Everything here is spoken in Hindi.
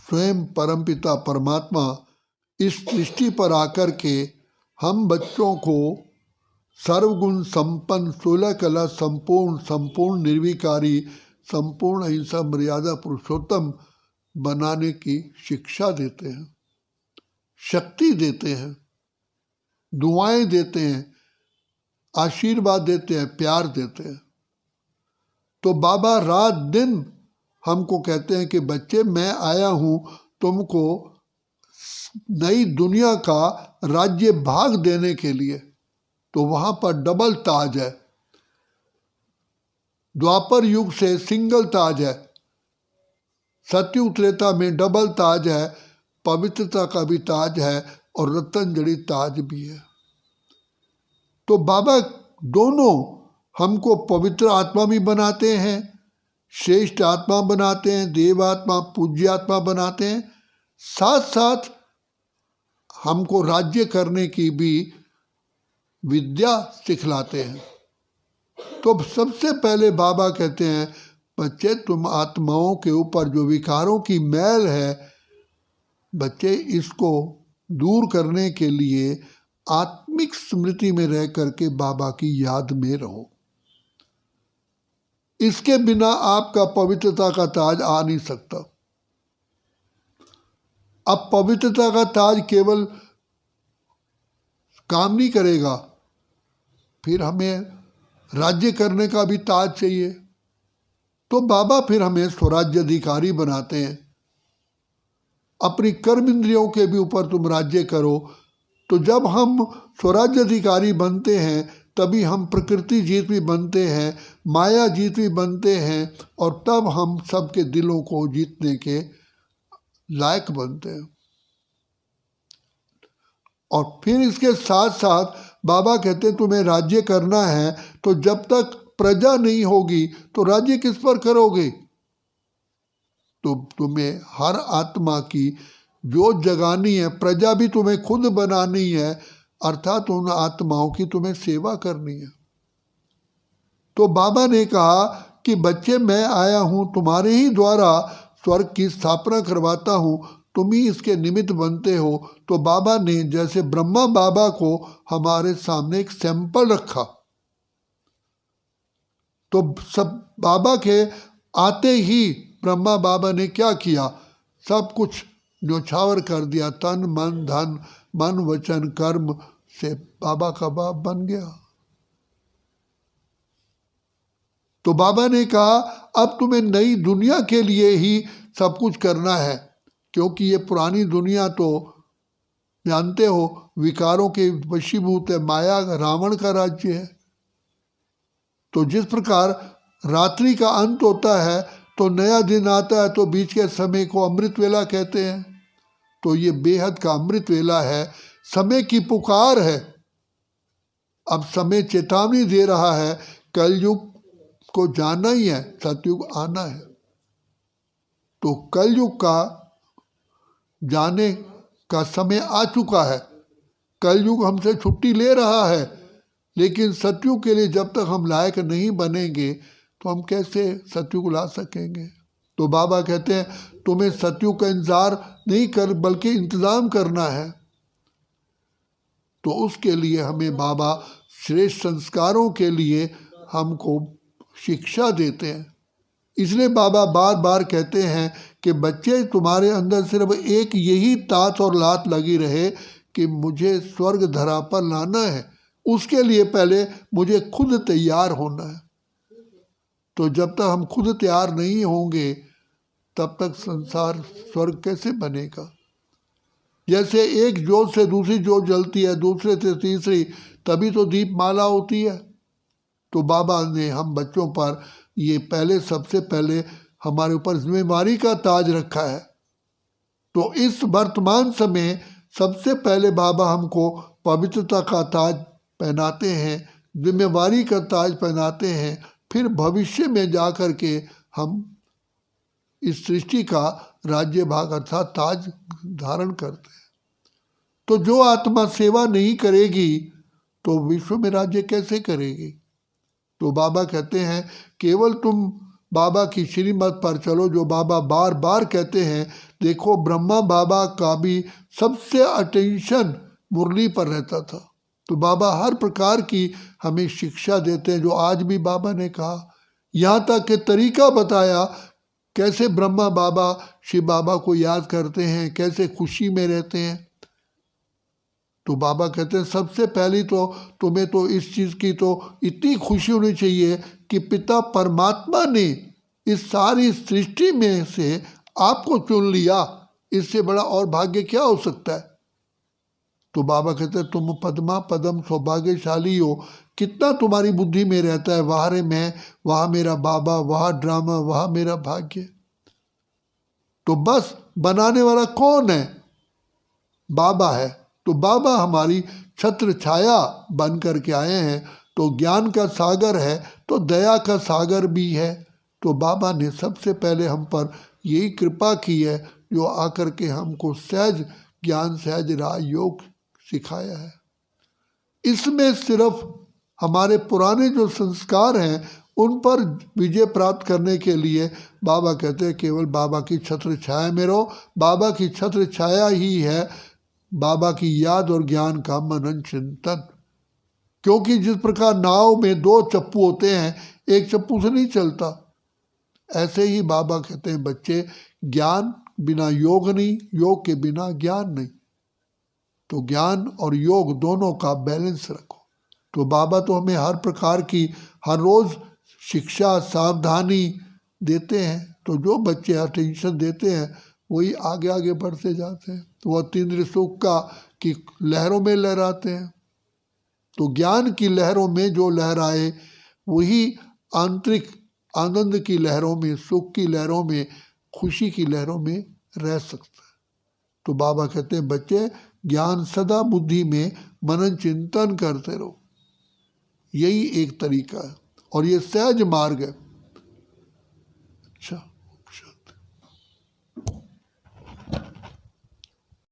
स्वयं परमपिता परमात्मा इस सृष्टि पर आकर के हम बच्चों को सर्वगुण संपन्न 16 कला संपूर्ण निर्विकारी संपूर्ण अहिंसा मर्यादा पुरुषोत्तम बनाने की शिक्षा देते हैं, शक्ति देते हैं, दुआएं देते हैं, आशीर्वाद देते हैं, प्यार देते हैं। तो बाबा रात दिन हमको कहते हैं कि बच्चे मैं आया हूँ तुमको नई दुनिया का राज्य भाग देने के लिए। तो वहाँ पर डबल ताज है, द्वापर युग से सिंगल ताज है, सतयुग त्रेता में डबल ताज है, पवित्रता का भी ताज है और रत्न जड़ित ताज भी है। तो बाबा दोनों हमको पवित्र आत्मा भी बनाते हैं, श्रेष्ठ आत्मा बनाते हैं, देव आत्मा पूज्य आत्मा बनाते हैं, साथ साथ हमको राज्य करने की भी विद्या सिखलाते हैं। तो सबसे पहले बाबा कहते हैं बच्चे तुम आत्माओं के ऊपर जो विकारों की मैल है बच्चे इसको दूर करने के लिए आत्मिक स्मृति में रह करके बाबा की याद में रहो। इसके बिना आपका पवित्रता का ताज आ नहीं सकता। अब पवित्रता का ताज केवल काम नहीं करेगा, फिर हमें राज्य करने का भी ताज चाहिए। तो बाबा फिर हमें स्वराज्य अधिकारी बनाते हैं। अपनी कर्म इंद्रियों के भी ऊपर तुम राज्य करो। तो जब हम स्वराज्य अधिकारी बनते हैं तभी हम प्रकृति जीत भी बनते हैं, माया जीत भी बनते हैं और तब हम सबके दिलों को जीतने के लायक बनते हैं। और फिर इसके साथ साथ बाबा कहते हैं तुम्हें राज्य करना है तो जब तक प्रजा नहीं होगी तो राज्य किस पर करोगे। तो तुम्हें हर आत्मा की जोत जगानी है, प्रजा भी तुम्हें खुद बनानी है, अर्थात उन आत्माओं की तुम्हें सेवा करनी है। तो बाबा ने कहा कि बच्चे मैं आया हूँ तुम्हारे ही द्वारा स्वर्ग की स्थापना करवाता हूँ, तुम ही इसके निमित्त बनते हो। तो बाबा ने जैसे ब्रह्मा बाबा को हमारे सामने एक सैंपल रखा। तो सब बाबा के आते ही ब्रह्मा बाबा ने क्या किया, सब कुछ न्योछावर कर दिया। तन मन धन मन वचन कर्म से बाबा का बाप बन गया। तो बाबा ने कहा अब तुम्हें नई दुनिया के लिए ही सब कुछ करना है, क्योंकि ये पुरानी दुनिया तो जानते हो विकारों के वशीभूत है, माया रावण का राज्य है। तो जिस प्रकार रात्रि का अंत होता है तो नया दिन आता है, तो बीच के समय को अमृत वेला कहते हैं। तो ये बेहद का अमृत वेला है, समय की पुकार है। अब समय चेतावनी दे रहा है कलयुग को जाना ही है, सतयुग आना है। तो कलयुग का जाने का समय आ चुका है। कलयुग हमसे छुट्टी ले रहा है, लेकिन सतयुग के लिए जब तक हम लायक नहीं बनेंगे तो हम कैसे सतयुग ला सकेंगे। तो बाबा कहते हैं तुम्हें सतयुग का इंतजार नहीं कर बल्कि इंतजाम करना है। तो उसके लिए हमें बाबा श्रेष्ठ संस्कारों के लिए हमको शिक्षा देते हैं। इसलिए बाबा बार बार कहते हैं कि बच्चे तुम्हारे अंदर सिर्फ एक यही तात और लात लगी रहे कि मुझे स्वर्ग धरा पर लाना है, उसके लिए पहले मुझे खुद तैयार होना है। तो जब तक हम खुद तैयार नहीं होंगे तब तक संसार स्वर्ग कैसे बनेगा। जैसे एक जोत से दूसरी जोत जलती है, दूसरे से तीसरी, तभी तो दीपमाला होती है। तो बाबा ने हम बच्चों पर ये पहले सबसे पहले हमारे ऊपर जिम्मेवारी का ताज रखा है। तो इस वर्तमान समय सबसे पहले बाबा हमको पवित्रता का ताज पहनाते हैं, जिम्मेवारी का ताज पहनाते हैं। फिर भविष्य में जा कर के हम इस सृष्टि का राज्य भाग अर्थात ताज धारण करते हैं। तो जो आत्मा सेवा नहीं करेगी तो विश्व में राज्य कैसे करेगी। तो बाबा कहते हैं केवल तुम बाबा की श्रीमत पर चलो, जो बाबा बार बार कहते हैं, देखो ब्रह्मा बाबा का भी सबसे अटेंशन मुरली पर रहता था। तो बाबा हर प्रकार की हमें शिक्षा देते हैं, जो आज भी बाबा ने कहा। यहाँ तक कि तरीका बताया कैसे ब्रह्मा बाबा शिव बाबा को याद करते हैं, कैसे खुशी में रहते हैं। तो बाबा कहते हैं सबसे पहली तो तुम्हें तो इस चीज़ की तो इतनी खुशी होनी चाहिए कि पिता परमात्मा ने इस सारी सृष्टि में से आपको चुन लिया। इससे बड़ा और भाग्य क्या हो सकता है। तो बाबा कहते हैं तुम पद्मा पदम सौभाग्यशाली हो। कितना तुम्हारी बुद्धि में रहता है, वहाँ रे मैं, वहाँ मेरा बाबा, वहाँ ड्रामा, वहाँ मेरा भाग्य। तो बस बनाने वाला कौन है? बाबा है। तो बाबा हमारी छत्र छाया बन करके आए हैं। तो ज्ञान का सागर है तो दया का सागर भी है। तो बाबा ने सबसे पहले हम पर यही कृपा की है, जो आकर के हमको सहज ज्ञान सहज राजयोग सिखाया है। इसमें सिर्फ हमारे पुराने जो संस्कार हैं उन पर विजय प्राप्त करने के लिए बाबा कहते हैं केवल बाबा की छत्र छाया में रहो। बाबा की छत्र छाया ही है बाबा की याद और ज्ञान का मनन चिंतन। क्योंकि जिस प्रकार नाव में दो चप्पू होते हैं, एक चप्पू से नहीं चलता, ऐसे ही बाबा कहते हैं बच्चे ज्ञान बिना योग नहीं, योग के बिना ज्ञान नहीं। तो ज्ञान और योग दोनों का बैलेंस रखो। तो बाबा तो हमें हर प्रकार की हर रोज़ शिक्षा सावधानी देते हैं। तो जो बच्चे अटेंशन देते हैं वही आगे आगे बढ़ते जाते हैं। तो वह तीन्द्र सुख का की लहरों में लहराते हैं। तो ज्ञान की लहरों में जो लहराए वही आंतरिक आनंद की लहरों में, सुख की लहरों में, खुशी की लहरों में रह सकता है। तो बाबा कहते हैं बच्चे ज्ञान सदा बुद्धि में मनन चिंतन करते रहो। यही एक तरीका है और ये सहज मार्ग है। अच्छा।